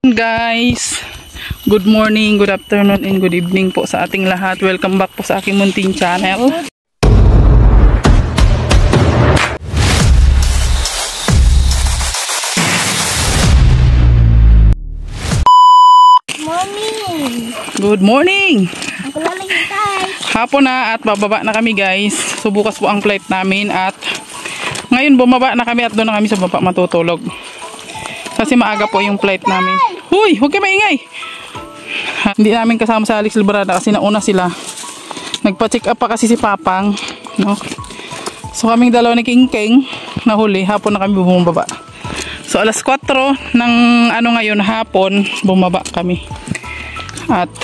Guys, good morning, good afternoon, and good evening po sa ating lahat. Welcome back po sa aking munting channel. Morning. Good morning. Ako lang guys. Hapon na at bababa na kami guys. So bukas po ang flight namin at ngayon bumaba na kami at doon na kami sa baba matutulog. Kasi maaga po yung flight namin. Huy, huwag kayo maingay. Hindi namin kasama sa Alex Librada kasi nauna sila. Nagpa-check up pa kasi si Papang, no? So kaming dalawa ni King King nahuli, hapon na kami bumaba. So alas 4 ng ngayon hapon bumaba kami. At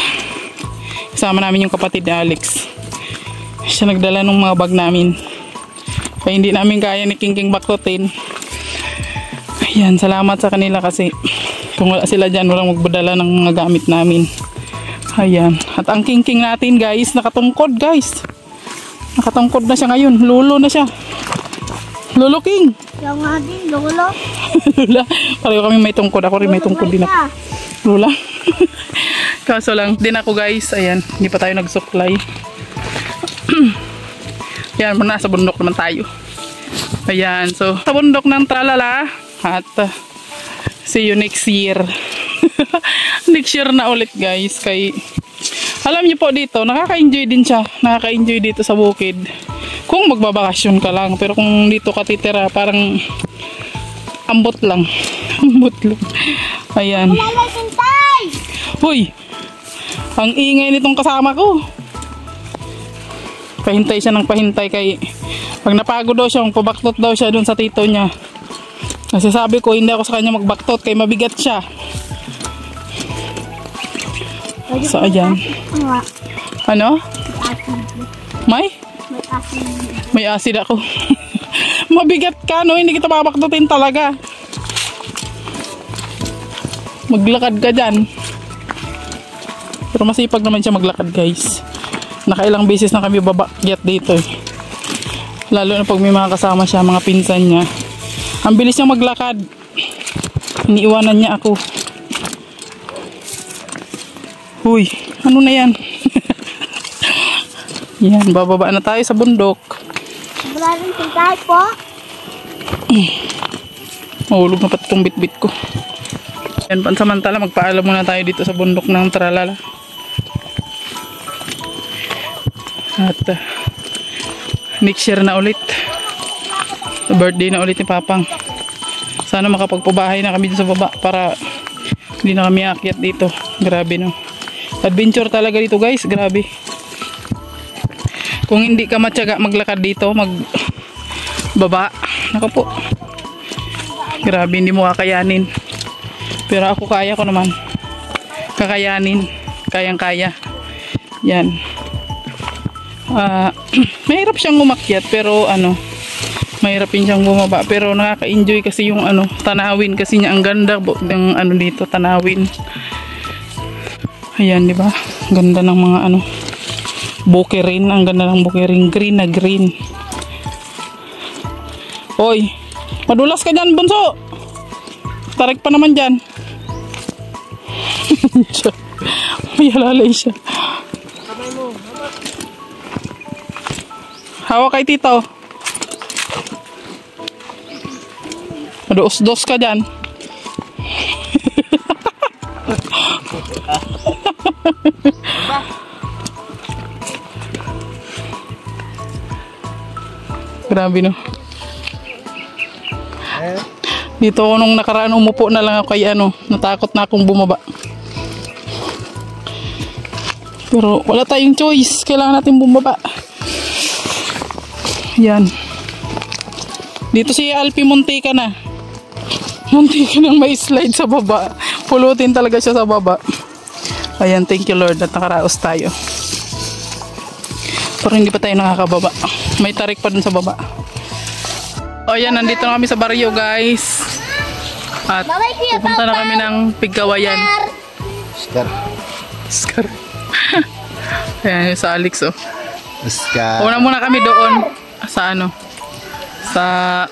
kasama namin yung kapatid ni Alex. Siya nagdala ng mga bag namin. Kaya hindi namin kaya ni King King baktutin. Ayan, salamat sa kanila kasi kung wala sila dyan, walang magbadala ng mga gamit namin. Ayan. At ang King King natin guys, nakatungkod guys. Nakatungkod na siya ngayon. Lulo na siya. Lolo King. Yung nga din, lolo. Lula. Pareho kami may tungkod. Ako rin may tungkod din ako. Lula. Kaso lang, din ako guys. Ayan, hindi pa tayo nagsuklay. Ayan, muna sa bundok naman tayo. Ayan, so sa bundok ng Tralala. At see you next year. Next year na ulit guys. Kay alam niyo po dito, nakaka-enjoy din siya. Nakaka-enjoy dito sa bukid. Kung magbabakasyon ka lang. Pero kung dito ka titira, parang ambot lang. Ambot lang. Ayan. Huy! Ang ingay nitong kasama ko. Pahintay siya ng pahintay kay pag napagod daw siya, pabaktot daw siya dun sa tito niya. Kasi sabi ko, hindi ako sa kanya magbaktot kay mabigat siya. So, ayan. Ano? May? May acid ako. Mabigat ka, no? Hindi kita mabaktutin talaga. Maglakad ka dyan. Pero masipag naman siya maglakad, guys. Nakailang beses na kami babakyat dito, eh. Lalo na pag may mga kasama siya, mga pinsan niya. Ang bilis niya maglakad. Iniiwanan niya ako. Huy, ano na yan? Yan, bababa na tayo sa bundok. Wala rin tayo po. Mahulog na pati itong bitbit ko. Yan, pansamantala magpaalam muna tayo dito sa bundok ng Tralala. At next year na ulit. Birthday na ulit ni Papang. Sana makapagpabahay na kami dito sa baba para hindi na kami aakyat dito. Grabe, no? Adventure talaga dito guys. Grabe. Kung hindi ka matyaga maglakad dito, magbaba, naka po. Grabe, hindi mo kakayanin. Pero ako kaya ko naman. Kakayanin. Kayang kaya. Yan. Mahirap siyang umakyat pero mahirap din siyang bumaba pero nakaka-enjoy kasi yung tanawin kasi niya ang ganda ng dito, tanawin. Ayan, di ba? Ganda ng mga bukirin, ang ganda ng bukirin, green na green. Hoy, madulas ka dyan, bunso. Tarik pa naman dyan. May alalay siya. Hawak kay tito. Dos-dos ka dyan. Grabe, no? Dito nung nakaraan umupo na lang ako kay natakot na akong bumaba. Pero wala tayong choice. Kailangan natin bumaba. Yan. Dito si Alpi muntika na. Muntika nang may slide sa baba. Pulutin talaga siya sa baba. Ayan, thank you Lord at nakaraos tayo. Pero hindi pa tayo nakakababa. May tarik pa dun sa baba. O yan, nandito na kami sa baryo guys. At pupunta na kami ng Pigkawayan. Scar. Ayan, sa Alex, oh. Scar. Una muna kami doon sa sa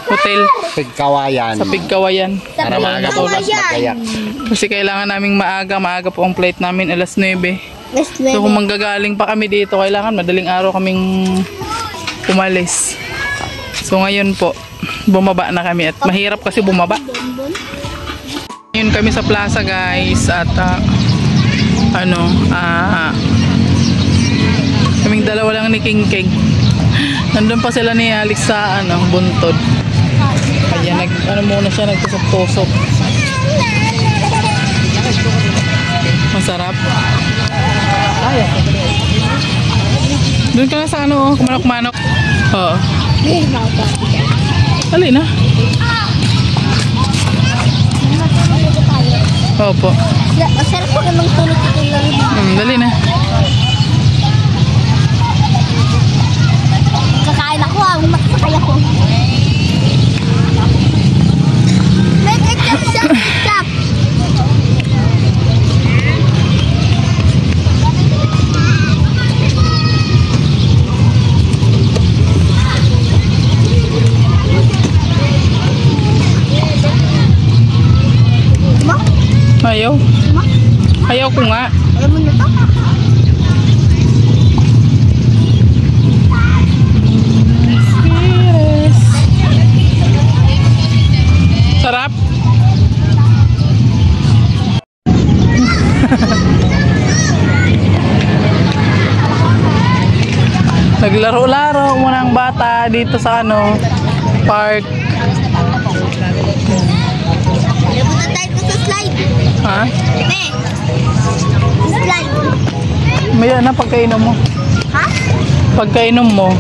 hotel Pigkawayan. sa Pigkawayan. Para maaga po mas magayak. Kasi kailangan naming maaga po ang flight namin alas 9. Let's So kung manggagaling pa kami dito, kailangan madaling araw kaming umalis. So ngayon po, bumaba na kami at mahirap kasi bumaba. Ngayon kami sa plaza guys at kaming dalawa lang ni King Keg. Nandun pa sila ni Alex sa buntod. Kaya muna siya, nagtusok-tusok. Masarap. Doon ka na sa kumanok-manok. Oo. Dali na. Opo. Masarap ko namang tulog ito lang. Dali na. Kakain ako, makakay ako. May ketchup siya, ketchup. Ayaw. Ayaw ko nga. Alam mo na to? Sarap. Naglaro-laro muna ang bata dito sa park. Punta tayo sa slide. Ha? Slide. Maya na pagkainom mo. Ha? Pagkainom mo.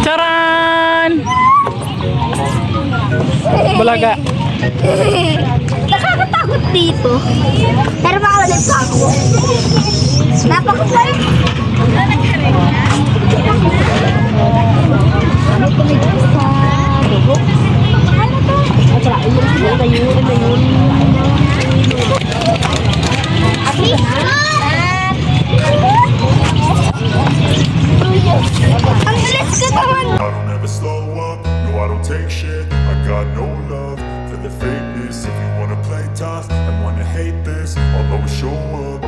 Charan! Bulaga. Nakakatakot dito. Pero makaulit ko ako. Napakasarap. Ano tumigil sa dugo? Ano to? At least. Ang bilis ko naman. I don't ever slow up, no I don't take shit. I got no love for the fakeness. If you wanna play tough and wanna hate this, I'll always show up.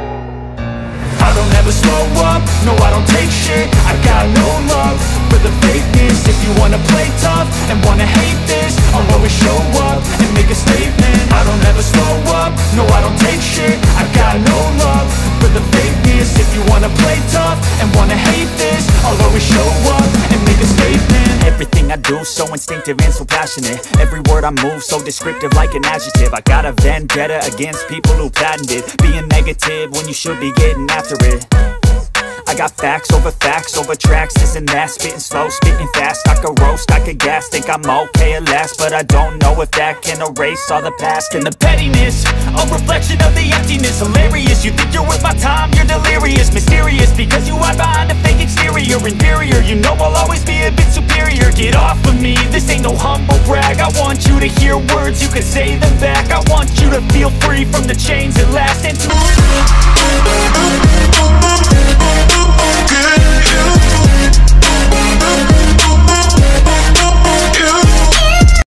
I don't ever slow up, no I don't take shit. I got no love for the fakeness. If you wanna play tough and wanna hate this, I'll always show up and make a statement. I don't ever slow up, no I don't take shit. I got no love for the fakeness. If you wanna play tough and wanna hate this, I'll always show up and make a statement. Everything I do so instinctive and so passionate. Every word I move so descriptive like an adjective. I got a vendetta against people who patented being negative when you should be getting after it. I got facts over tracks, this and that. Spitting slow, spitting fast. I could roast, I could gas. Think I'm okay at last, but I don't know if that can erase all the past. And the pettiness, a reflection of the emptiness. Hilarious, you think you're worth my time, you're delirious. Mysterious, because you hide behind a fake exterior. Inferior, you know I'll always be a bit superior. Get off of me, this ain't no humble brag. I want you to hear words, you can say them back. I want you to feel free from the chains that last. And to